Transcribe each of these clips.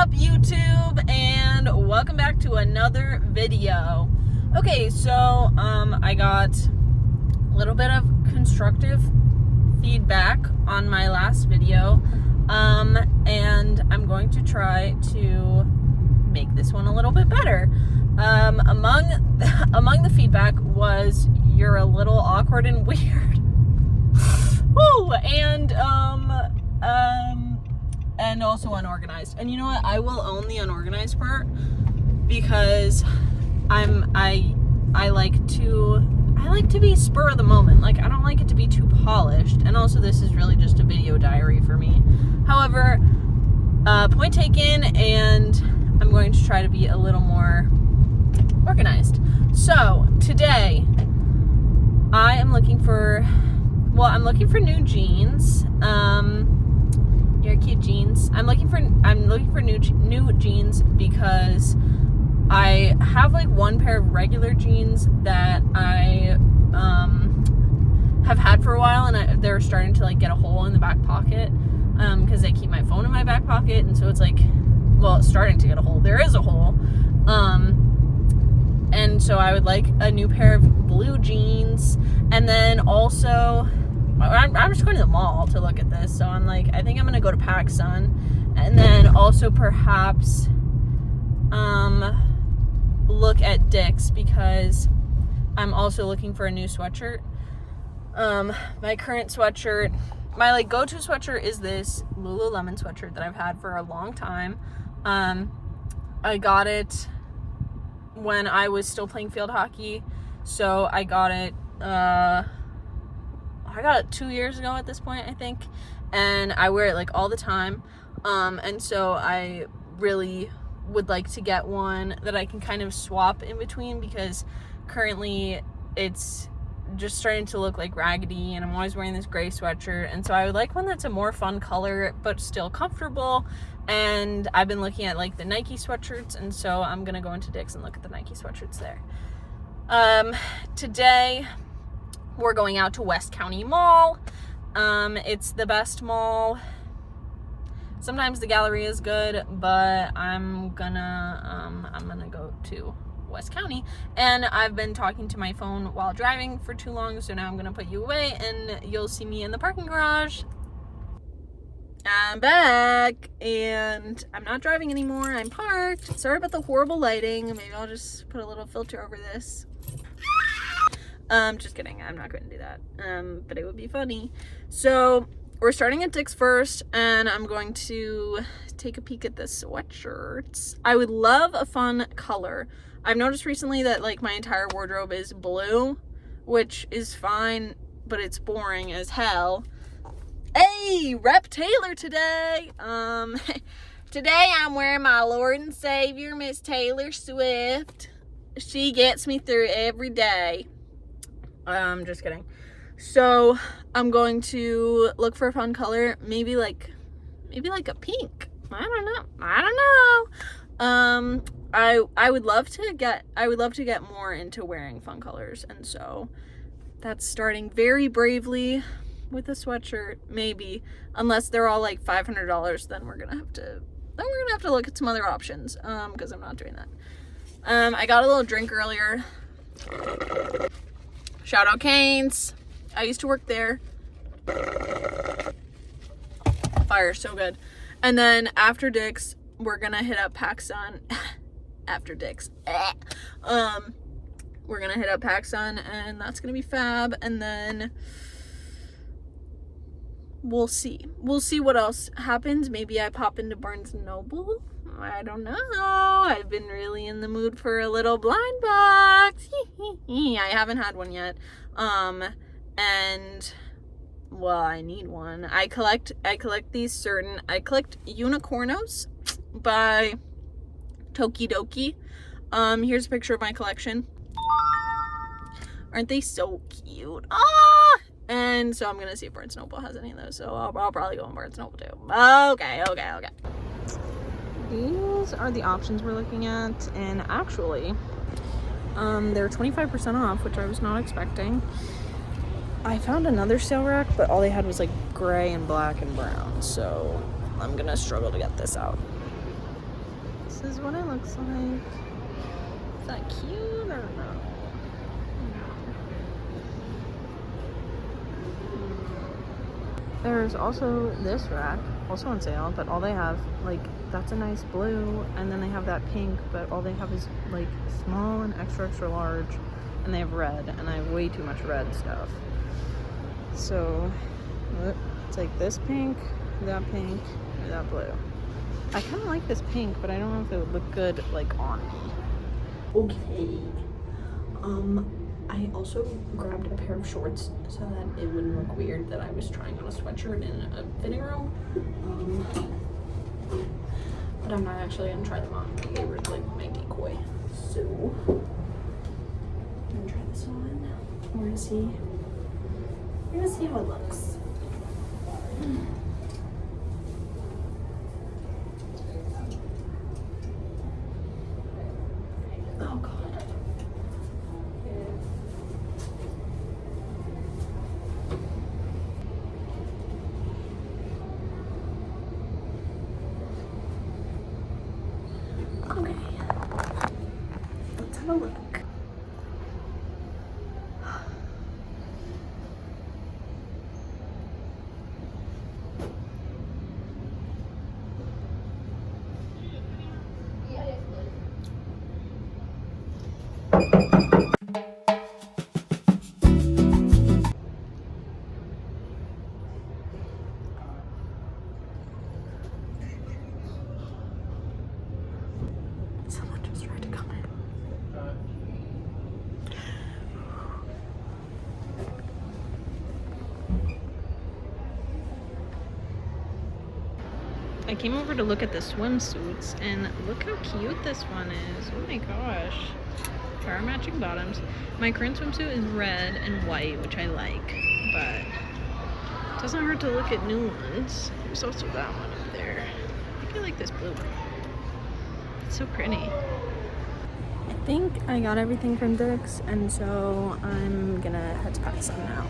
up, YouTube? And welcome back to another video. Okay, so I got a little bit of constructive feedback on my last video, and I'm going to try to make this one a little bit better. Among the feedback was you're a little awkward and weird. Woo! And also unorganized. And you know what? I will own the unorganized part because I like to be spur of the moment. Like, I don't like it to be too polished. And also, this is really just a video diary for me. However, point taken, and I'm going to try to be a little more organized. So today I'm looking for new jeans. Your cute jeans. I'm looking for new jeans because I have like one pair of regular jeans that I have had for a while, and they're starting to like get a hole in the back pocket because I keep my phone in my back pocket, and so it's like, well, it's starting to get a hole. There is a hole. And so I would like a new pair of blue jeans, and then also I'm just going to the mall to look at this, so I'm like, I think I'm gonna go to PacSun, and then also perhaps look at Dick's because I'm also looking for a new sweatshirt. My current sweatshirt, my like go-to sweatshirt is this Lululemon sweatshirt that I've had for a long time. I got it when I was still playing field hockey, so I got it 2 years ago at this point, I think, and I wear it like all the time, and so I really would like to get one that I can kind of swap in between, because currently it's just starting to look like raggedy, and I'm always wearing this gray sweatshirt, and so I would like one that's a more fun color but still comfortable. And I've been looking at like the Nike sweatshirts, and so I'm gonna go into Dick's and look at the Nike sweatshirts there. Today we're going out to West County Mall. It's the best mall. Sometimes the gallery is good, but I'm gonna go to West County, and I've been talking to my phone while driving for too long, so now I'm gonna put you away and you'll see me in the parking garage. I'm back, and I'm not driving anymore. I'm parked. Sorry about the horrible lighting. Maybe I'll just put a little filter over this. Just kidding. I'm not going to do that. But it would be funny. So we're starting at Dick's first, and I'm going to take a peek at the sweatshirts. I would love a fun color. I've noticed recently that like my entire wardrobe is blue, which is fine, but it's boring as hell. Hey, Rep Taylor today. Today I'm wearing my Lord and Savior, Miss Taylor Swift. She gets me through every day. Just kidding. So I'm going to look for a fun color, maybe like a pink. I don't know. I would love to get more into wearing fun colors, and so that's starting very bravely with a sweatshirt, maybe, unless they're all like $500, then we're gonna have to look at some other options, because I'm not doing that. I got a little drink earlier. Shout out Cane's. I used to work there. Fire, so good. And then after Dick's, we're gonna hit up PacSun. After Dick's, we're gonna hit up PacSun, and that's gonna be fab. And then we'll see what else happens. Maybe I pop into Barnes & Noble. I don't know. I've been really in the mood for a little blind box. I haven't had one yet. And well, I need one. I collect Unicornos by Tokidoki. Here's a picture of my collection. Aren't they so cute? And so I'm gonna see if Barnes & Noble has any of those. So I'll probably go on Barnes & Noble too. Okay. These are the options we're looking at, and actually, they're 25% off, which I was not expecting. I found another sale rack, but all they had was like gray and black and brown, so I'm gonna struggle to get this out. this is what it looks like. Is that cute or no? There's also this rack, also on sale, but all they have, like, that's a nice blue, and then they have that pink, but all they have is, like, small and extra, extra large, and they have red, and I have way too much red stuff. So, it's like this pink, and that blue. I kind of like this pink, but I don't know if it would look good, like, on me. Okay. I also grabbed a pair of shorts so that it wouldn't look weird that I was trying on a sweatshirt in a fitting room. But I'm not actually gonna try them on. They were like my decoy. So I'm gonna try this on. We're gonna see how it looks. Oh god. Okay, let's have a look. Someone just tried to come in. I came over to look at the swimsuits, and look how cute this one is. Oh my gosh. Our matching bottoms. My current swimsuit is red and white, which I like, but it doesn't hurt to look at new ones. There's also that one up there. I think I like this blue one. It's so pretty. I think I got everything from Dick's, and so I'm gonna head to PetSun now.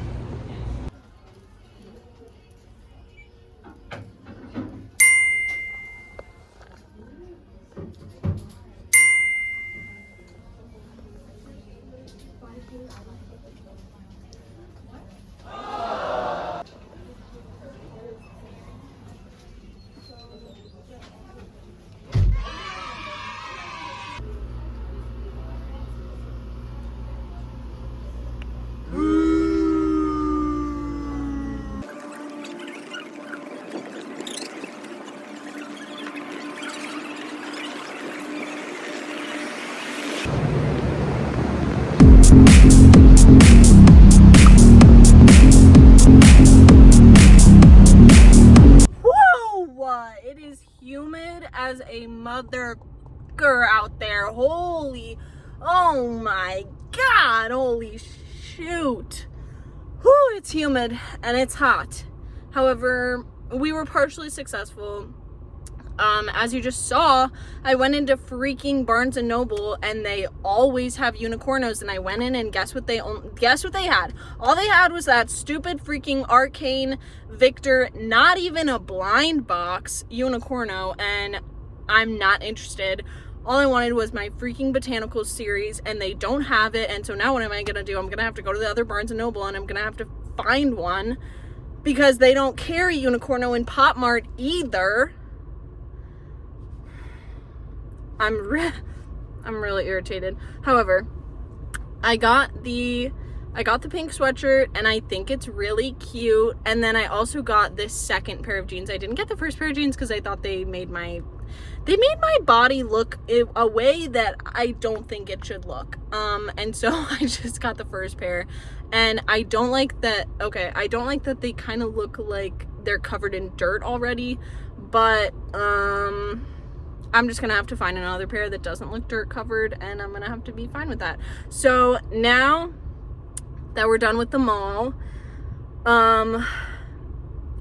Humid as a mother out there. Oh my god, holy shoot. Whew, it's humid and it's hot. However, we were partially successful. As you just saw, I went into freaking Barnes and Noble, and they always have unicornos, and I went in and guess what they had? All they had was that stupid freaking Arcane Victor, not even a blind box unicorno, and I'm not interested. All I wanted was my freaking Botanicals series, and they don't have it, and so now what am I gonna do? I'm gonna have to go to the other Barnes and Noble, and I'm gonna have to find one, because they don't carry unicorno in Pop Mart either. I'm really irritated. However, I got the pink sweatshirt, and I think it's really cute. And then I also got this second pair of jeans. I didn't get the first pair of jeans because I thought they made my body look a way that I don't think it should look. And so I just got the first pair, and I don't like that. Okay, I don't like that they kind of look like they're covered in dirt already, but I'm just gonna have to find another pair that doesn't look dirt covered, and I'm gonna have to be fine with that. So now that we're done with the mall, I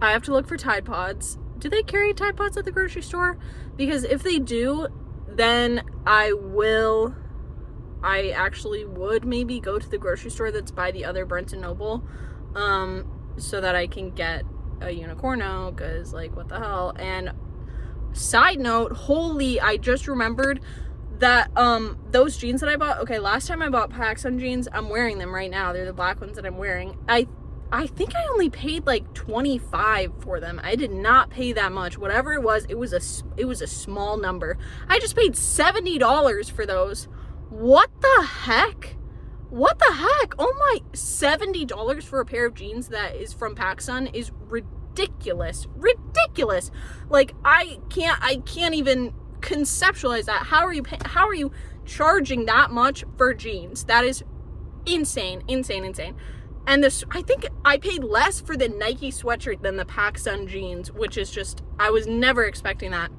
have to look for Tide Pods. Do they carry Tide Pods at the grocery store? Because if they do, then I actually would maybe go to the grocery store that's by the other Barnes & Noble, so that I can get a unicorno, because, like, what the hell. And side note, holy, I just remembered that those jeans that I bought, okay, last time I bought PacSun jeans, I'm wearing them right now. They're the black ones that I'm wearing. I think I only paid like $25 for them. I did not pay that much. Whatever it was a small number. I just paid $70 for those. What the heck? What the heck? Oh my, $70 for a pair of jeans that is from PacSun is ridiculous. Ridiculous. Like I can't even conceptualize that. How are you charging that much for jeans? That is insane. And this, I think I paid less for the Nike sweatshirt than the PacSun jeans, which is just, I was never expecting that.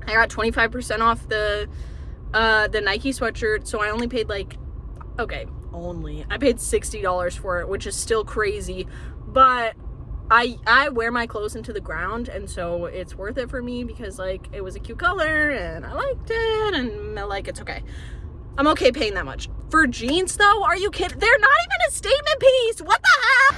I got 25% off the Nike sweatshirt, so I only paid like, okay, I paid $60 for it, which is still crazy, but I wear my clothes into the ground, and so it's worth it for me because like it was a cute color and I liked it, and like it's okay. I'm okay paying that much. For jeans though, are you kidding? They're not even a statement piece. What the heck?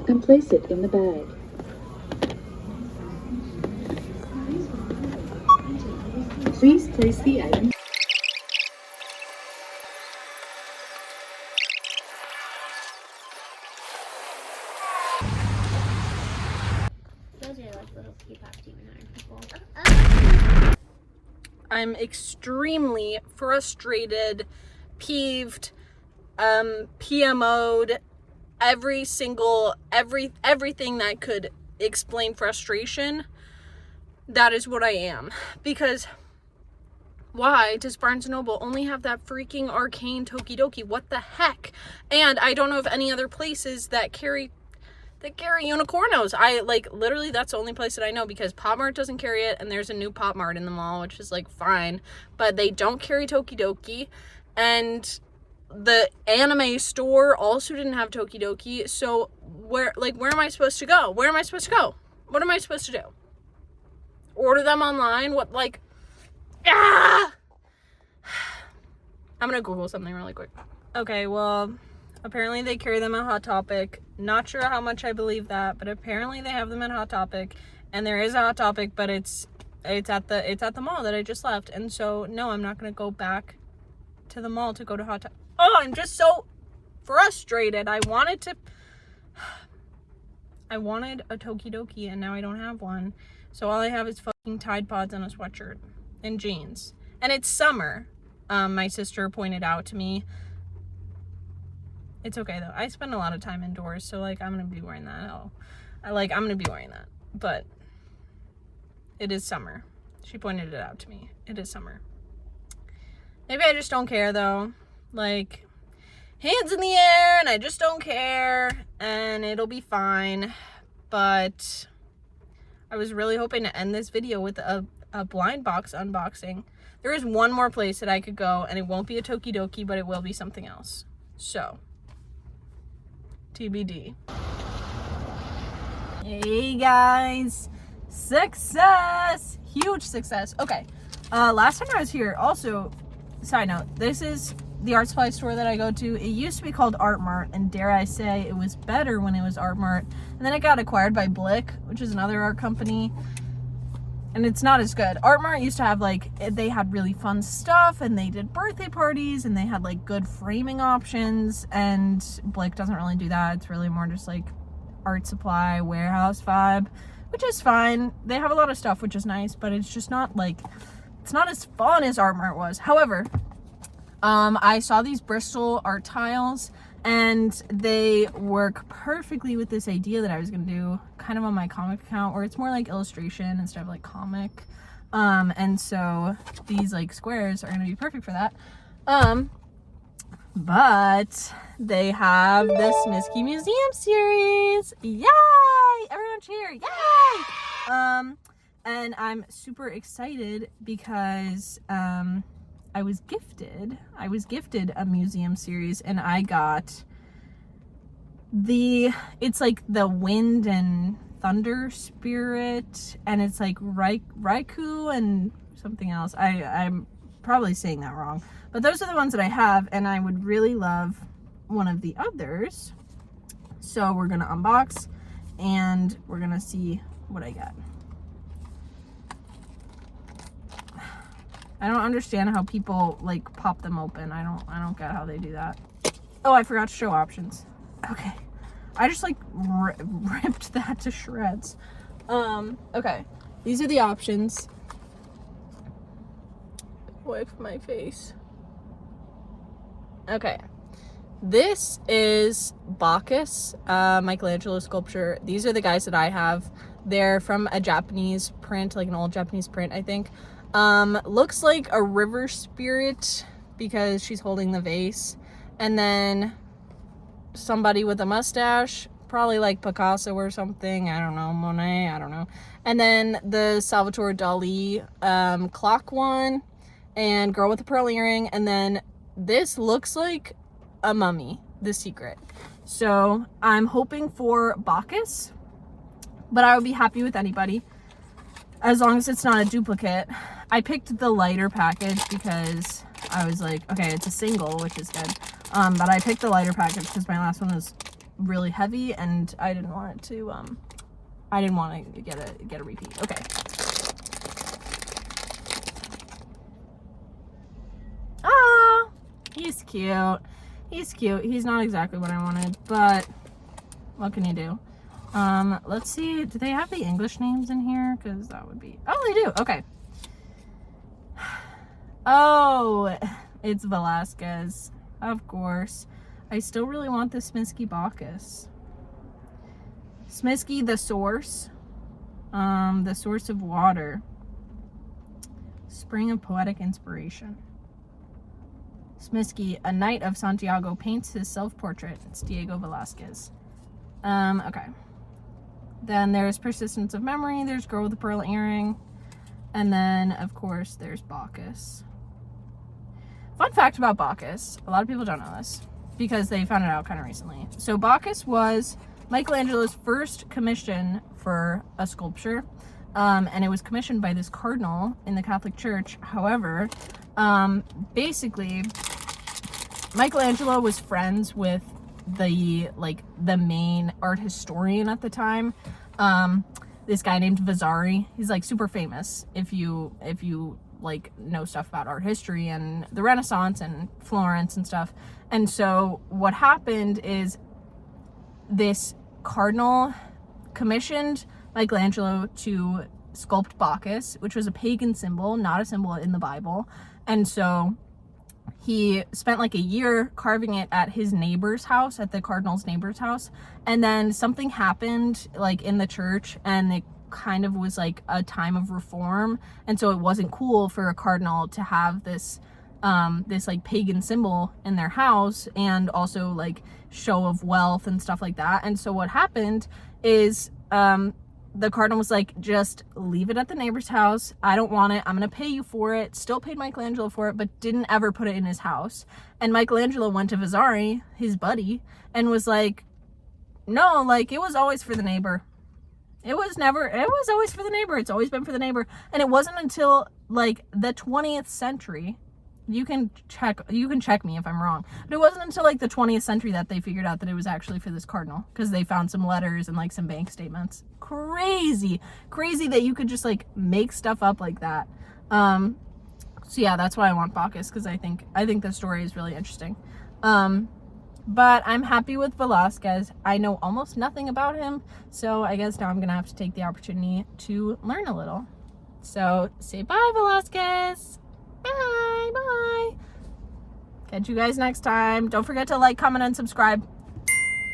And place it in the bag. Please place the item. Those are like little K-pop demon iron people. I'm extremely frustrated, peeved, PMO'd, everything that could explain frustration. That is what I am. Because why does Barnes & Noble only have that freaking arcane Tokidoki? What the heck? And I don't know of any other places that carry unicornos. I like literally that's the only place that I know, because Pop Mart doesn't carry it, and there's a new Pop Mart in the mall, which is like fine, but they don't carry Tokidoki, and the anime store also didn't have Tokidoki. So where am I supposed to go? What am I supposed to do? Order them online? What, like, I'm gonna Google something really quick. Okay, well, apparently they carry them at Hot Topic. Not sure how much I believe that, but apparently they have them at Hot Topic, and there is a Hot Topic, but it's at the mall that I just left, and so no, I'm not gonna go back to the mall to go to Hot Topic. Oh, I'm just so frustrated. I wanted a Tokidoki, and now I don't have one. So all I have is fucking Tide Pods and a sweatshirt and jeans. And it's summer. My sister pointed out to me. It's okay though. I spend a lot of time indoors, so like I'm gonna be wearing that. I'm gonna be wearing that. But it is summer. She pointed it out to me. It is summer. Maybe I just don't care though. Like, hands in the air, and I just don't care, and it'll be fine. But I was really hoping to end this video with a blind box unboxing. There is one more place that I could go, and it won't be a Tokidoki, but it will be something else. So, TBD. Hey guys, success, huge success. Okay, last time I was here, also, side note, this is the art supply store that I go to. It used to be called Art Mart, and dare I say it was better when it was Art Mart, and then it got acquired by Blick, which is another art company, and it's not as good. Art Mart used to have like, they had really fun stuff, and they did birthday parties, and they had like good framing options, and Blick doesn't really do that. It's really more just like art supply warehouse vibe, which is fine. They have a lot of stuff, which is nice, but it's just not like, it's not as fun as Art Mart was. However, I saw these Bristol art tiles, and they work perfectly with this idea that I was gonna do kind of on my comic account, where it's more like illustration instead of like comic. And so these like squares are gonna be perfect for that. But they have the Smiskis Museum series. Yay! Everyone cheer! Yay! And I'm super excited because was gifted a museum series, and I got it's like the wind and thunder spirit, and it's like Raikou and something else. I'm probably saying that wrong, but those are the ones that I have, and I would really love one of the others. So we're gonna unbox and we're gonna see what I get. I don't understand how people like pop them open. I don't get how they do that. Oh, I forgot to show options. Okay. I just like ripped that to shreds. Okay. These are the options. Wipe my face. Okay. This is Bacchus, Michelangelo sculpture. These are the guys that I have. They're from a Japanese print, like an old Japanese print, I think. Looks like a river spirit because she's holding the vase. And then somebody with a mustache, probably like Picasso or something. I don't know, Monet, I don't know. And then the Salvatore Dali clock one, and girl with a pearl earring. And then this looks like a mummy, The Secret. So I'm hoping for Bacchus, but I would be happy with anybody as long as it's not a duplicate. I picked the lighter package because I was like, okay, it's a single, which is good. But I picked the lighter package because my last one was really heavy and I didn't want it to, I didn't want to get a repeat. Okay. Ah, he's cute. He's cute. He's not exactly what I wanted, but what can you do? Let's see. Do they have the English names in here? Because that would be... Oh, they do. Okay. Oh, it's Velasquez. Of course. I still really want the Smisky Bacchus. Smisky, the source. The source of water. Spring of poetic inspiration. Smisky, a knight of Santiago, paints his self-portrait. It's Diego Velasquez. Okay. Then there's Persistence of Memory. There's Girl with the Pearl Earring. And then, of course, there's Bacchus. Fun fact about Bacchus. A lot of people don't know this because they found it out kind of recently. So Bacchus was Michelangelo's first commission for a sculpture. And it was commissioned by this cardinal in the Catholic Church. However, basically, Michelangelo was friends with the main art historian at the time, this guy named Vasari. He's like super famous if you like know stuff about art history and the Renaissance and Florence and stuff. And so what happened is this cardinal commissioned Michelangelo to sculpt Bacchus, which was a pagan symbol, not a symbol in the Bible. And so he spent like a year carving it at his neighbor's house, at the cardinal's neighbor's house. And then something happened like in the church, and it kind of was like a time of reform. And so it wasn't cool for a cardinal to have this like pagan symbol in their house, and also like show of wealth and stuff like that. And so what happened is the cardinal was like, just leave it at the neighbor's house. I don't want it. I'm going to pay you for it. Still paid Michelangelo for it, but didn't ever put it in his house. And Michelangelo went to Vasari, his buddy, and was like, no, like it was always for the neighbor. It was always for the neighbor. It's always been for the neighbor. And it wasn't until like the 20th century, you can check me if I'm wrong, but it wasn't until like the 20th century that they figured out that it was actually for this cardinal, because they found some letters and like some bank statements. Crazy that you could just like make stuff up like that. So yeah, that's why I want Bacchus, because I think the story is really interesting. But I'm happy with Velasquez. I know almost nothing about him, so I guess now I'm gonna have to take the opportunity to learn a little. So say bye, Velasquez. Bye. Catch you guys next time. Don't forget to like, comment, and subscribe.